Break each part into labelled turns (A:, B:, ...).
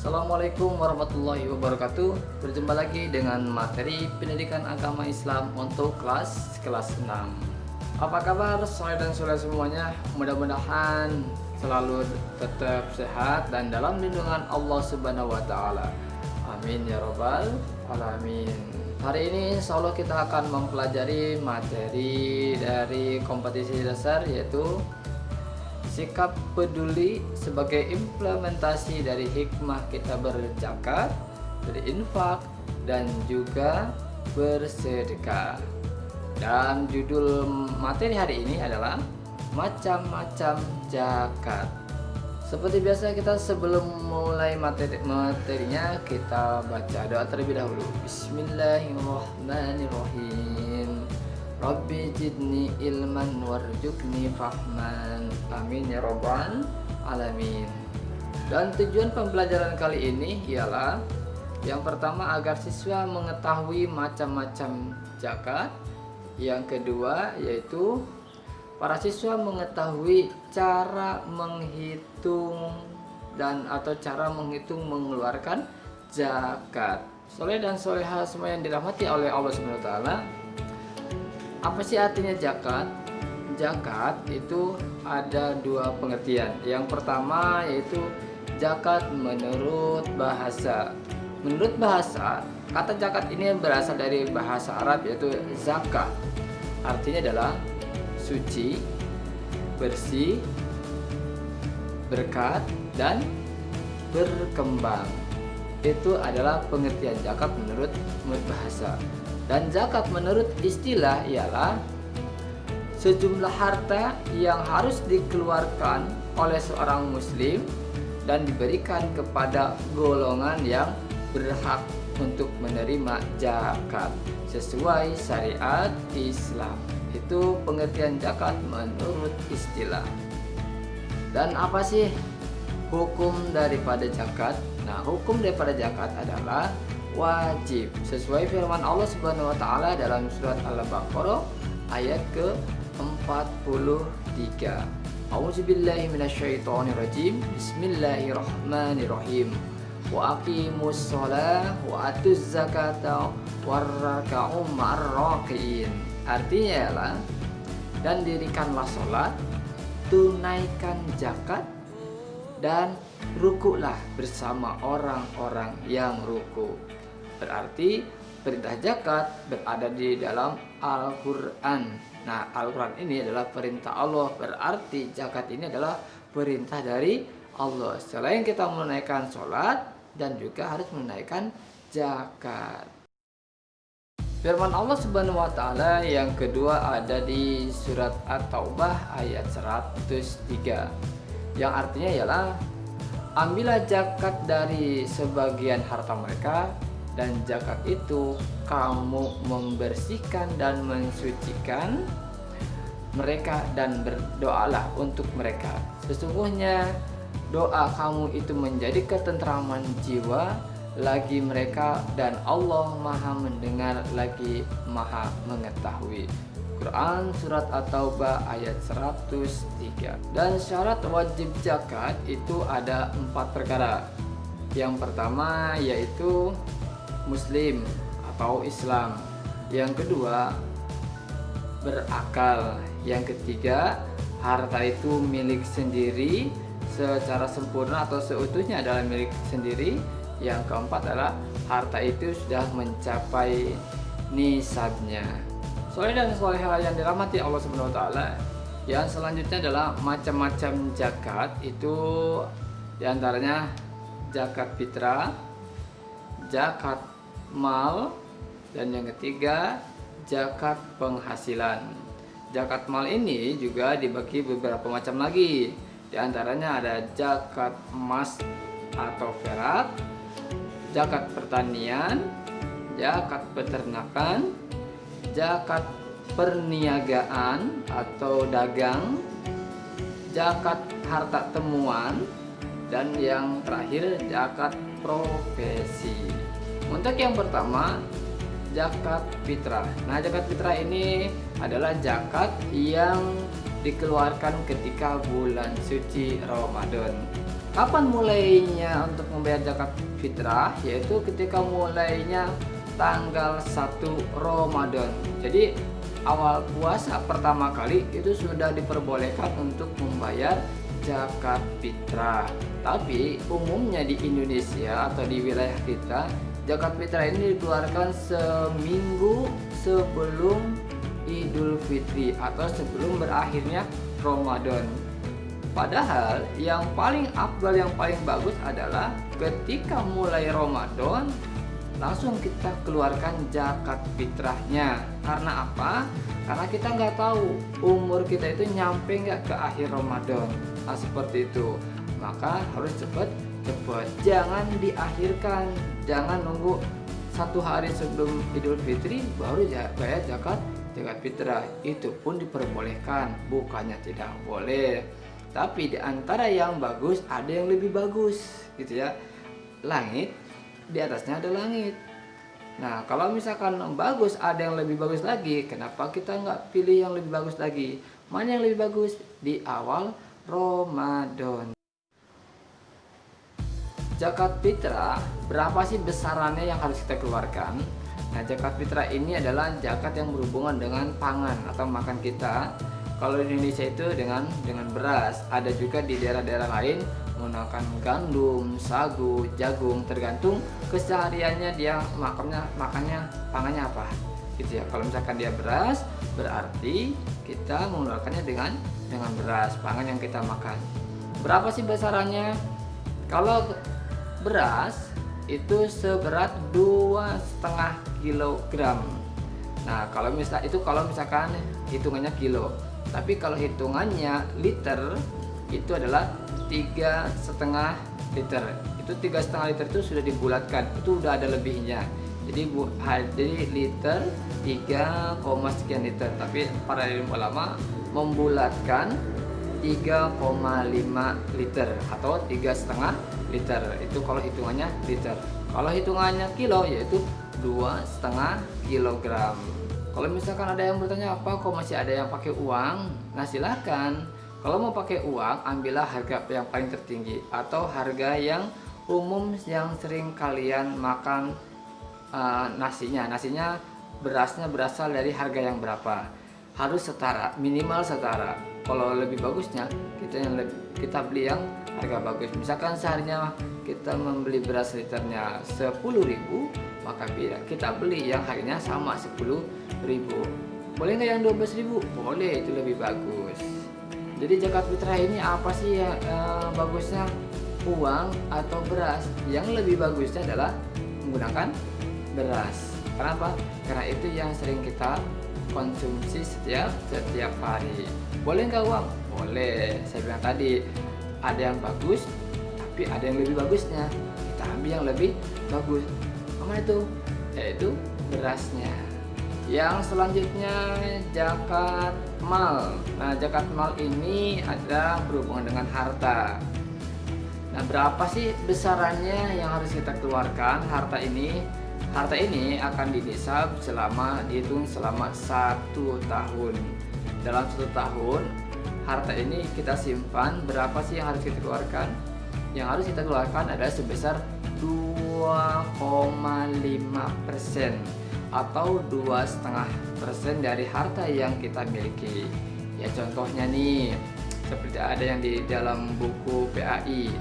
A: Assalamualaikum warahmatullahi wabarakatuh. Berjumpa lagi dengan materi pendidikan agama Islam untuk kelas 6. Apa kabar saudara dan saudara semuanya? Mudah-mudahan selalu tetap sehat dan dalam lindungan Allah Subhanahu wa taala. Amin ya robbal alamin. Hari ini insya Allah kita akan mempelajari materi dari kompetisi dasar, yaitu sikap peduli sebagai implementasi dari hikmah kita berzakat, berinfak, dan juga bersedekah. Dan judul materi hari ini adalah macam-macam zakat. Seperti biasa, kita sebelum mulai materinya kita baca doa terlebih dahulu. Bismillahirrahmanirrahim. Rabbi zidni ilman warzuqni fahman. Amin ya robbal alamin. Dan tujuan pembelajaran kali ini ialah yang pertama agar siswa mengetahui macam-macam zakat. Yang kedua yaitu para siswa mengetahui cara menghitung atau cara menghitung mengeluarkan zakat. Soleh dan soleha semua yang dirahmati oleh Allah Subhanahu wa taala. Apa sih artinya zakat? Zakat itu ada dua pengertian. Yang pertama yaitu zakat menurut bahasa. Menurut bahasa, kata zakat ini berasal dari bahasa Arab yaitu zakah. Artinya adalah suci, bersih, berkat, dan berkembang. Itu adalah pengertian zakat menurut bahasa. Dan zakat menurut istilah ialah sejumlah harta yang harus dikeluarkan oleh seorang muslim dan diberikan kepada golongan yang berhak untuk menerima zakat sesuai syariat Islam. Itu pengertian zakat menurut istilah. Dan apa sih hukum daripada zakat? Nah, hukum daripada zakat adalah wajib sesuai firman Allah Subhanahu wa taala dalam surat Al-Baqarah ayat ke-43. A'udzubillahi minasyaitonirrajim. Bismillahirrahmanirrahim. Wa aqimus shalah wa atuz zakata warraka'u ma'arraqiin. Artinya ialah dan dirikanlah salat, tunaikan zakat, dan rukuklah bersama orang-orang yang ruku. Berarti perintah zakat berada di dalam Al-Quran. Nah, Al-Quran ini adalah perintah Allah. Berarti zakat ini adalah perintah dari Allah. Selain kita menunaikan sholat dan juga harus menunaikan zakat. Firman Allah Subhanahu wa taala yang kedua ada di surat At-Taubah ayat 103. Yang artinya ialah ambillah zakat dari sebagian harta mereka, dan zakat itu kamu membersihkan dan mensucikan mereka, dan berdoalah untuk mereka. Sesungguhnya doa kamu itu menjadi ketentraman jiwa lagi mereka, dan Allah Maha mendengar lagi Maha mengetahui. Quran surat At-Taubah ayat 103. Dan syarat wajib zakat itu ada 4 perkara. Yang pertama yaitu Muslim atau Islam. Yang kedua berakal. Yang ketiga harta itu milik sendiri secara sempurna atau seutuhnya adalah milik sendiri. Yang keempat adalah harta itu sudah mencapai nisabnya. Soleh dan soleha yang dirahmati Allah Subhanahu wa taala. Yang selanjutnya adalah macam-macam zakat. Itu diantaranya zakat fitrah, zakat mal, dan yang ketiga zakat penghasilan. Zakat mal ini juga dibagi beberapa macam lagi. Diantaranya ada zakat emas atau perak, zakat pertanian, zakat peternakan, zakat perniagaan atau dagang, zakat harta temuan, dan yang terakhir zakat profesi. Untuk yang pertama, zakat fitrah. Nah, zakat fitrah ini adalah zakat yang dikeluarkan ketika bulan suci Ramadan. Kapan mulainya untuk membayar zakat fitrah? Yaitu ketika mulainya tanggal 1 Ramadan. Jadi awal puasa pertama kali itu sudah diperbolehkan untuk membayar zakat fitrah. Tapi umumnya di Indonesia atau di wilayah kita, zakat fitrah ini dikeluarkan seminggu sebelum Idul Fitri atau sebelum berakhirnya Ramadan. Padahal yang paling afdal, yang paling bagus adalah ketika mulai Ramadan langsung kita keluarkan zakat fitrahnya. Karena apa? Karena kita nggak tahu umur kita itu nyampe nggak ke akhir Ramadan. Nah, seperti itu. Maka harus cepat, jangan diakhirkan, jangan nunggu 1 hari sebelum Idul Fitri baru bayar zakat fitrah. Itu pun diperbolehkan, bukannya tidak boleh. Tapi di antara yang bagus ada yang lebih bagus, gitu ya. Langit, di atasnya ada langit. Nah, kalau misalkan bagus ada yang lebih bagus lagi, kenapa kita nggak pilih yang lebih bagus lagi? Mana yang lebih bagus? Di awal Ramadan. Zakat fitrah, berapa sih besarannya yang harus kita keluarkan? Nah, zakat fitrah ini adalah zakat yang berhubungan dengan pangan atau makan kita. Kalau di Indonesia itu dengan beras, ada juga di daerah-daerah lain menggunakan gandum, sagu, jagung, tergantung kesehariannya dia makannya pangannya apa, gitu ya. Kalau misalkan dia beras, berarti kita mengeluarkannya dengan beras, pangan yang kita makan. Berapa sih besarannya? Kalau beras itu seberat 2,5 kilogram. Nah, kalau misalkan hitungannya kilo. Tapi kalau hitungannya liter itu adalah 3,5 liter. Itu 3,5 liter itu sudah dibulatkan, itu udah ada lebihnya. Jadi liter 3, sekian liter. Tapi para ilmu ulama membulatkan 3,5 liter atau 3,5 liter. Itu kalau hitungannya liter. Kalau hitungannya kilo yaitu 2,5 kilogram. Kalau misalkan ada yang bertanya, apa kok masih ada yang pakai uang? Nah, silakan. Kalau mau pakai uang, ambillah harga yang paling tertinggi atau harga yang umum yang sering kalian makan. Nasinya berasnya berasal dari harga yang berapa? Harus setara, minimal setara. Kalau lebih bagusnya kita beli yang harga bagus. Misalkan seharinya kita membeli beras liternya 10.000, maka kita beli yang harganya sama 10.000. Boleh nggak yang 12.000? Boleh, itu lebih bagus. Jadi zakat fitrah ini apa sih yang bagusnya, uang atau beras? Yang lebih bagusnya adalah menggunakan beras. Kenapa? Karena itu yang sering kita konsumsi setiap hari. Boleh nggak uang? Boleh. Saya bilang tadi ada yang bagus, tapi ada yang lebih bagusnya. Kita ambil yang lebih bagus. Apa itu? Yaitu berasnya. Yang selanjutnya zakat mal. Nah, zakat mal ini ada berhubungan dengan harta. Nah, berapa sih besarannya yang harus kita keluarkan harta ini? Harta ini akan dihitung selama 1 tahun. Dalam 1 tahun, harta ini kita simpan. Berapa sih yang harus kita keluarkan? Yang harus kita keluarkan adalah sebesar 2,5% atau 2,5% dari harta yang kita miliki. Ya, contohnya nih, seperti ada yang di dalam buku PAI.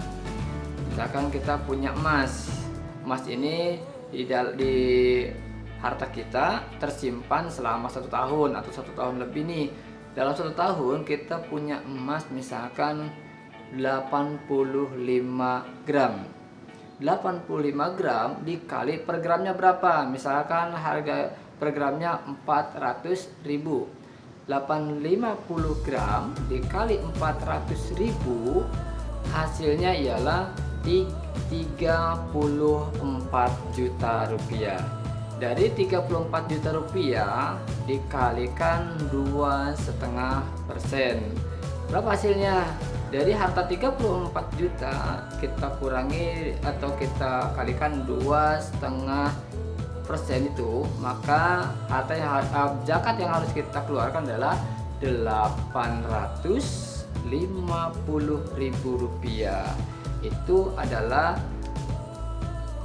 A: Misalkan kita punya emas. Emas ini di harta kita tersimpan selama 1 tahun atau 1 tahun lebih nih. Dalam 1 tahun kita punya emas misalkan 85 gram. 85 gram dikali per gramnya berapa? Misalkan harga per gramnya 400.000. 850 gram dikali 400.000 hasilnya ialah 34 juta rupiah. Dari 34 juta rupiah dikalikan 2,5%. Berapa hasilnya? Dari harta 34 juta kita kurangi atau kita kalikan 2,5% itu, maka zakat yang harus kita keluarkan adalah 850.000 rupiah. itu adalah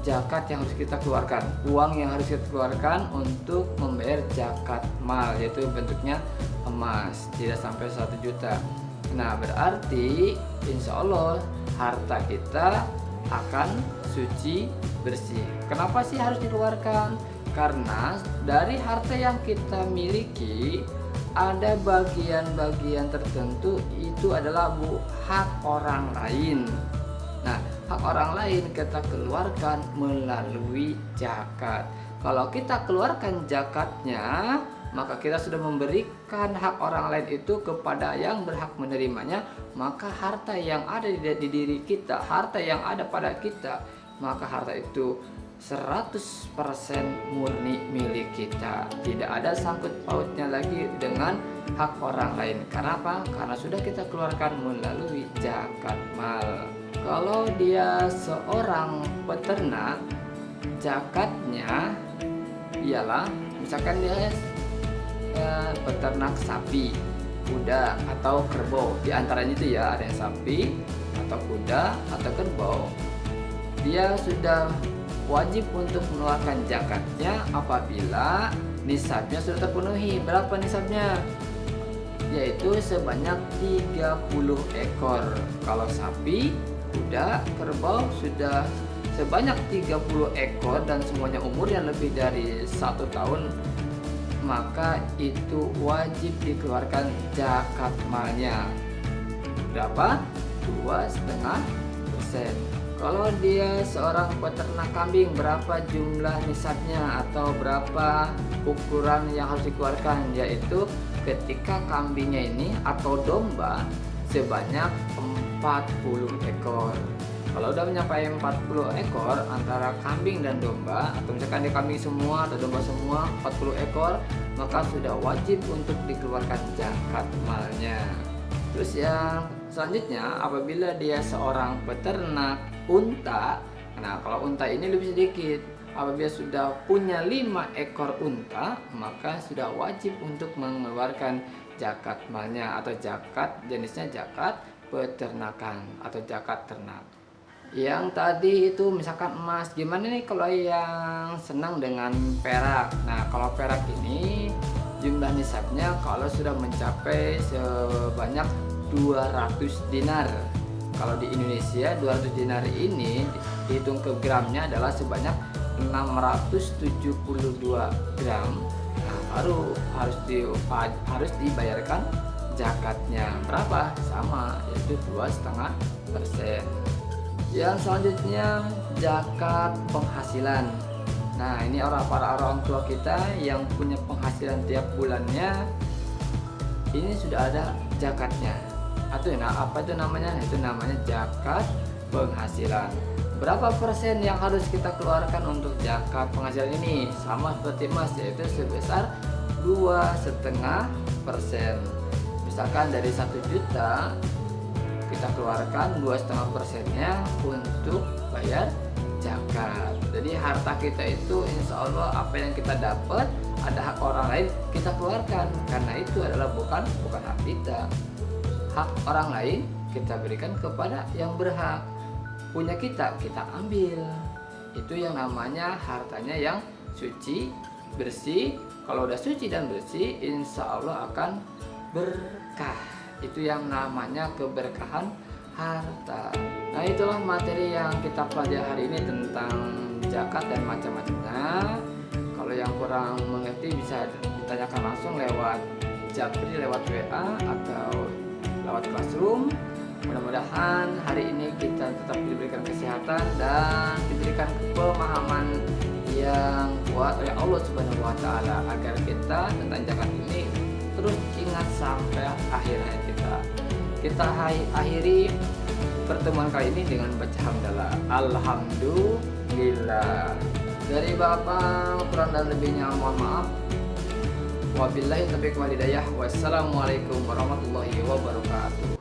A: zakat yang harus kita keluarkan, uang yang harus kita keluarkan untuk membayar zakat mal, yaitu bentuknya emas, tidak sampai 1 juta. Nah, berarti insya Allah harta kita akan suci bersih. Kenapa sih harus dikeluarkan? Karena dari harta yang kita miliki ada bagian-bagian tertentu itu adalah hak orang lain. Nah, hak orang lain kita keluarkan melalui zakat. Kalau kita keluarkan zakatnya, maka kita sudah memberikan hak orang lain itu kepada yang berhak menerimanya. Maka harta yang ada di diri kita, harta yang ada pada kita, maka harta itu 100% murni milik kita. Tidak ada sangkut pautnya lagi dengan hak orang lain. Karena apa? Karena sudah kita keluarkan melalui zakat mal. Kalau dia seorang peternak, zakatnya ialah misalkan dia peternak sapi, kuda atau kerbau. Di antaranya itu ya ada yang sapi atau kuda atau kerbau. Dia sudah wajib untuk mengeluarkan zakatnya apabila nisabnya sudah terpenuhi. Berapa nisabnya? Yaitu sebanyak 30 ekor. Kalau sapi, kuda, kerbau sudah sebanyak 30 ekor dan semuanya umur yang lebih dari 1 tahun, maka itu wajib dikeluarkan zakat malnya. Berapa? 2,5%. Kalau dia seorang peternak kambing, berapa jumlah nisabnya atau berapa ukuran yang harus dikeluarkan? Yaitu ketika kambingnya ini atau domba sebanyak 40 ekor. Kalau udah mencapai 40 ekor antara kambing dan domba, atau misalkan di kambing semua atau domba semua 40 ekor, maka sudah wajib untuk dikeluarkan zakat malnya. Terus yang selanjutnya, apabila dia seorang peternak unta, nah kalau unta ini lebih sedikit. Apabila sudah punya 5 ekor unta, maka sudah wajib untuk mengeluarkan zakat malnya, atau zakat jenisnya zakat peternakan atau zakat ternak. Yang tadi itu misalkan emas, gimana nih kalau yang senang dengan perak? Nah, kalau perak ini jumlah nisabnya kalau sudah mencapai sebanyak 200 dinar. Kalau di Indonesia 200 dinar ini dihitung ke gramnya adalah sebanyak 672 gram. Nah, baru harus dibayarkan zakatnya. Berapa? Sama, yaitu 2,5%. Yang selanjutnya zakat penghasilan. Nah, ini para orang tua kita yang punya penghasilan tiap bulannya, ini sudah ada zakatnya. Atau apa itu namanya? Itu namanya zakat penghasilan. Berapa persen yang harus kita keluarkan untuk zakat penghasilan ini? Sama seperti emas, yaitu sebesar 2,5%. Misalkan dari 1 juta kita keluarkan 2,5%-nya untuk bayar zakat. Jadi harta kita itu insya Allah apa yang kita dapat, ada hak orang lain, kita keluarkan, karena itu adalah bukan hak kita. Hak orang lain kita berikan kepada yang berhak. Punya kita ambil. Itu yang namanya hartanya yang suci, bersih. Kalau udah suci dan bersih, insya Allah akan berkah. Itu yang namanya keberkahan harta. Nah, itulah materi yang kita pelajari hari ini tentang zakat dan macam-macamnya. Kalau yang kurang mengerti bisa ditanyakan langsung lewat Japri, lewat WA atau lewat Classroom. Mudah-mudahan hari ini kita tetap diberikan kesehatan dan diberikan pemahaman yang kuat oleh Allah Subhanahu wa taala agar kita tentang zakat ini terus ingat sampai akhir hayat kita. Kita akhiri pertemuan kali ini dengan baca hamdalah. Alhamdulillah. Dari Bapak kurang dan lebihnya mohon maaf. Wabillahi taufiq wal hidayah. Wassalamualaikum warahmatullahi wabarakatuh.